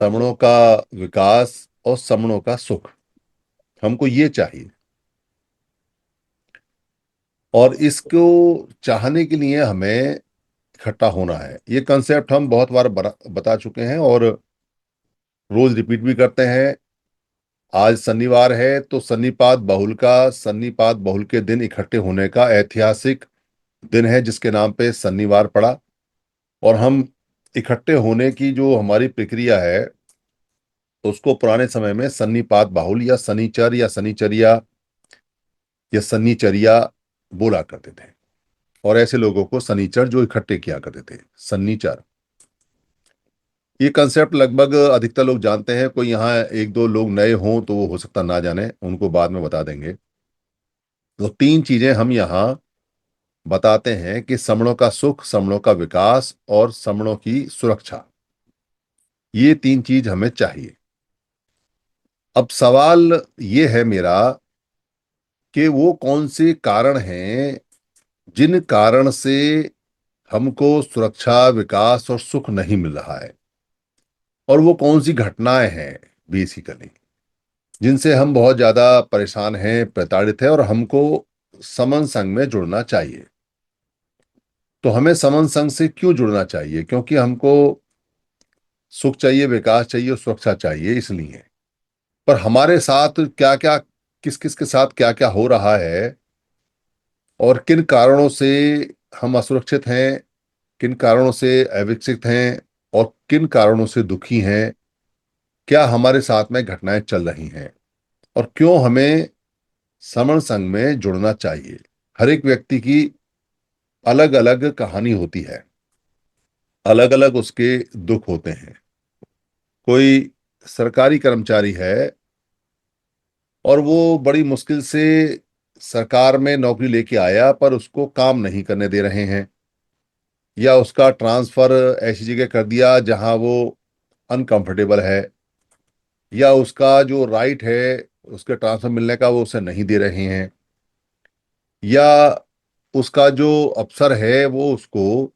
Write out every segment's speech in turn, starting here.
समणों का विकास और समणों का सुख, हमको ये चाहिए। और इसको चाहने के लिए हमें इकट्ठा होना है। ये कंसेप्ट हम बहुत बार बता चुके हैं और रोज रिपीट भी करते हैं। आज शनिवार है तो सन्निपात बहुल के दिन इकट्ठे होने का ऐतिहासिक दिन है, जिसके नाम पे शनिवार पड़ा। और हम इकट्ठे होने की जो हमारी प्रक्रिया है, तो उसको पुराने समय में सन्निपात बाहुल या शनिचर या शनिचर्या या शनिचर्या बोला करते थे। और ऐसे लोगों को शनिचर जो इकट्ठे किया करते थे, शनिचर। ये कंसेप्ट लगभग अधिकतर लोग जानते हैं। कोई यहाँ एक दो लोग नए हों तो वो हो सकता ना जाने, उनको बाद में बता देंगे। तो तीन चीजें हम यहाँ बताते हैं कि समणों का सुख, समणों का विकास और समणों की सुरक्षा, ये तीन चीज हमें चाहिए। अब सवाल ये है मेरा कि वो कौन से कारण हैं जिन कारण से हमको सुरक्षा, विकास और सुख नहीं मिल रहा है, और वो कौन सी घटनाएं हैं बेसिकली जिनसे हम बहुत ज्यादा परेशान हैं, प्रताड़ित हैं, और हमको समन संघ में जुड़ना चाहिए। तो हमें समन संघ से क्यों जुड़ना चाहिए? क्योंकि हमको सुख चाहिए, विकास चाहिए और सुरक्षा चाहिए, इसलिए। पर हमारे साथ क्या क्या, किस किस के साथ क्या क्या हो रहा है, और किन कारणों से हम असुरक्षित हैं, किन कारणों से अविकसित हैं, और किन कारणों से दुखी हैं, क्या हमारे साथ में घटनाएं चल रही हैं, और क्यों हमें समण संघ में जुड़ना चाहिए। हर एक व्यक्ति की अलग अलग कहानी होती है, अलग अलग उसके दुख होते हैं। कोई सरकारी कर्मचारी है और वो बड़ी मुश्किल से सरकार में नौकरी लेके आया, पर उसको काम नहीं करने दे रहे हैं, या उसका ट्रांसफर ऐसी जगह कर दिया जहां वो अनकंफर्टेबल है, या उसका जो राइट है उसके ट्रांसफर मिलने का वो उसे नहीं दे रहे हैं, या उसका जो अफसर है वो उसको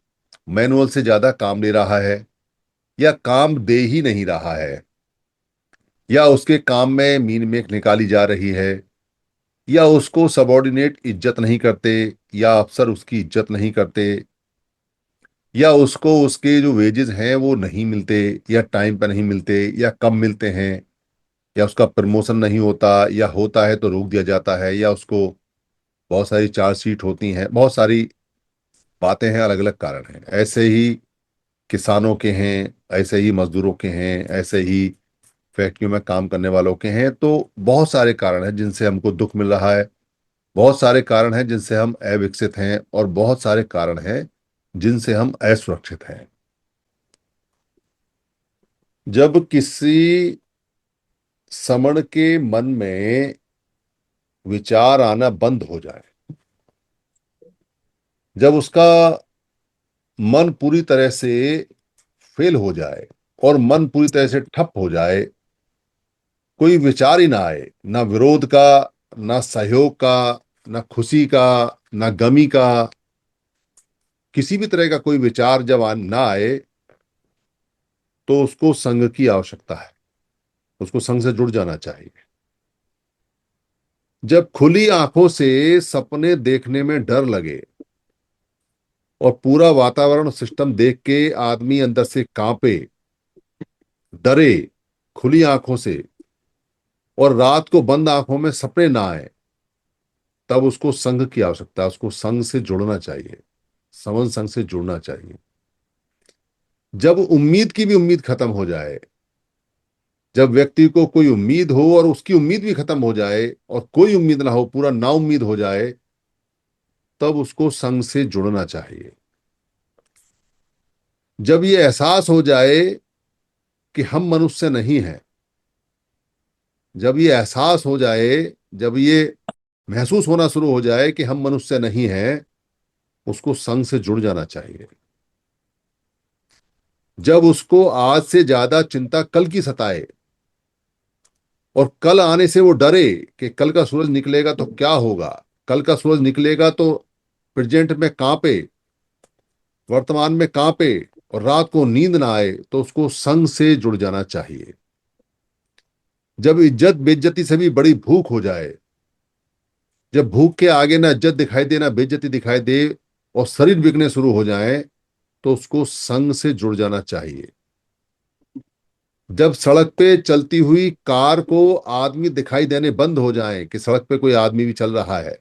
मैनुअल से ज्यादा काम दे रहा है, या काम दे ही नहीं रहा है, या उसके काम में मीन मेख निकाली जा रही है, या उसको सबॉर्डिनेट इज्जत नहीं करते, या अफसर उसकी इज्जत नहीं करते, या उसको उसके जो वेजेस हैं वो नहीं मिलते, या टाइम पर नहीं मिलते, या कम मिलते हैं, या उसका प्रमोशन नहीं होता, या होता है तो रोक दिया जाता है, या उसको बहुत सारी चार्जशीट होती हैं। बहुत सारी बातें हैं, अलग अलग कारण हैं। ऐसे ही किसानों के हैं, ऐसे ही मजदूरों के हैं, ऐसे ही फैक्ट्रियों में काम करने वालों के हैं। तो बहुत सारे कारण हैं जिनसे हमको दुख मिल रहा है, बहुत सारे कारण हैं जिनसे हम अविकसित हैं, और बहुत सारे कारण हैं जिनसे हम असुरक्षित हैं। जब किसी समण के मन में विचार आना बंद हो जाए, जब उसका मन पूरी तरह से फेल हो जाए और मन पूरी तरह से ठप हो जाए, कोई विचार ही ना आए, ना विरोध का, ना सहयोग का, ना खुशी का, ना गमी का, किसी भी तरह का कोई विचार जब ना आए, तो उसको संघ की आवश्यकता है, उसको संघ से जुड़ जाना चाहिए। जब खुली आंखों से सपने देखने में डर लगे और पूरा वातावरण सिस्टम देख के आदमी अंदर से कांपे, डरे, खुली आंखों से, और रात को बंद आंखों में सपने ना आए, तब उसको संघ की आवश्यकता है, उसको संघ से जुड़ना चाहिए, समन संघ से जुड़ना चाहिए। जब उम्मीद की भी उम्मीद खत्म हो जाए, जब व्यक्ति को कोई उम्मीद हो और उसकी उम्मीद भी खत्म हो जाए और कोई उम्मीद ना हो, पूरा ना उम्मीद हो जाए, तब उसको संघ से जुड़ना चाहिए। जब ये एहसास हो जाए कि हम मनुष्य नहीं हैं, जब ये एहसास हो जाए, जब ये महसूस होना शुरू हो जाए कि हम मनुष्य नहीं हैं, उसको संघ से जुड़ जाना चाहिए। जब उसको आज से ज्यादा चिंता कल की सताए और कल आने से वो डरे कि कल का सूरज निकलेगा तो क्या होगा, कल का सूरज निकलेगा तो प्रेजेंट में कांपे, वर्तमान में कांपे, और रात को नींद ना आए तो उसको संग से जुड़ जाना चाहिए। जब इज्जत बेइज्जती से भी बड़ी भूख हो जाए, जब भूख के आगे ना इज्जत दिखाई दे ना बेइज्जती दिखाई दे और शरीर बिकने शुरू हो जाए, तो उसको संग से जुड़ जाना चाहिए। जब सड़क पे चलती हुई कार को आदमी दिखाई देने बंद हो जाए कि सड़क पे कोई आदमी भी चल रहा है,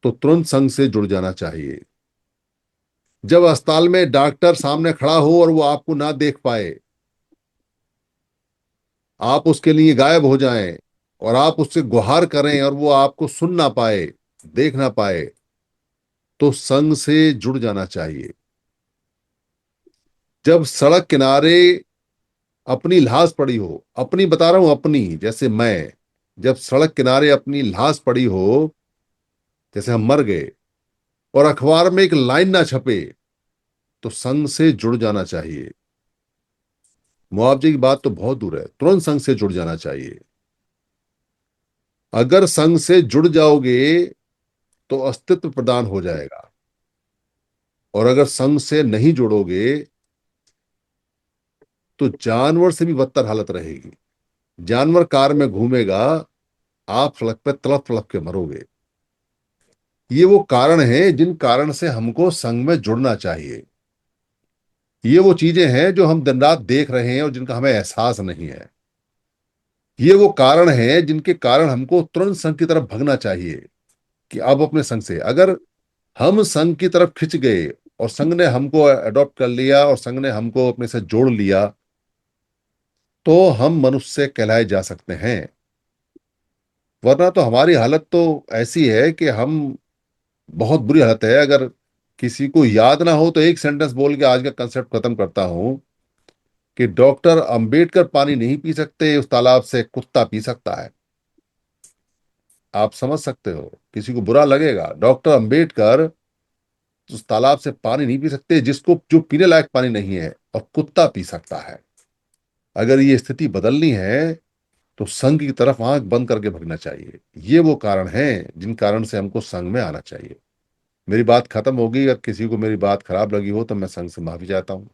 तो तुरंत संग से जुड़ जाना चाहिए। जब अस्पताल में डॉक्टर सामने खड़ा हो और वो आपको ना देख पाए, आप उसके लिए गायब हो जाएं और आप उससे गुहार करें और वो आपको सुन ना पाए, देख ना पाए, तो संग से जुड़ जाना चाहिए। जब सड़क किनारे अपनी लाश पड़ी हो, अपनी बता रहा हूं, अपनी, जैसे मैं, जब सड़क किनारे अपनी लाश पड़ी हो, जैसे हम मर गए, और अखबार में एक लाइन ना छपे, तो संग से जुड़ जाना चाहिए। मुआवजे की बात तो बहुत दूर है, तुरंत संग से जुड़ जाना चाहिए। अगर संग से जुड़ जाओगे तो अस्तित्व प्रदान हो जाएगा, और अगर संग से नहीं जुड़ोगे तो जानवर से भी बदतर हालत रहेगी। जानवर कार में घूमेगा, आप सड़क पर तड़प तड़प के मरोगे। ये वो कारण है जिन कारण से हमको संग में जुड़ना चाहिए। ये वो चीजें हैं जो हम दिन रात देख रहे हैं और जिनका हमें एहसास नहीं है। ये वो कारण हैं जिनके कारण हमको तुरंत संघ की तरफ भगना चाहिए कि अब अपने संघ से, अगर हम संघ की तरफ खिंच गए और संघ ने हमको अडॉप्ट कर लिया और संघ ने हमको अपने से जोड़ लिया, तो हम मनुष्य कहलाए जा सकते हैं। वरना तो हमारी हालत तो ऐसी है कि हम, बहुत बुरी हालत है। अगर किसी को याद ना हो तो एक सेंटेंस बोल के आज का कंसेप्ट खत्म करता हूं कि डॉक्टर अंबेडकर पानी नहीं पी सकते, उस तालाब से कुत्ता पी सकता है। आप समझ सकते हो, किसी को बुरा लगेगा, डॉक्टर अंबेडकर उस तालाब से पानी नहीं पी सकते जिसको, जो पीने लायक पानी नहीं है, और कुत्ता पी सकता है। अगर ये स्थिति बदलनी है तो संघ की तरफ आंख बंद करके भगना चाहिए। ये वो कारण हैं जिन कारण से हमको संघ में आना चाहिए। मेरी बात खत्म होगी। अगर किसी को मेरी बात खराब लगी हो तो मैं संघ से माफी चाहता हूँ।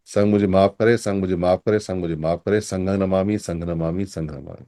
संघ मुझे माफ करे, संघ मुझे माफ करे, संघ मुझे माफ करे। संघ नमामि, संघ नमामि, संघ नमामि।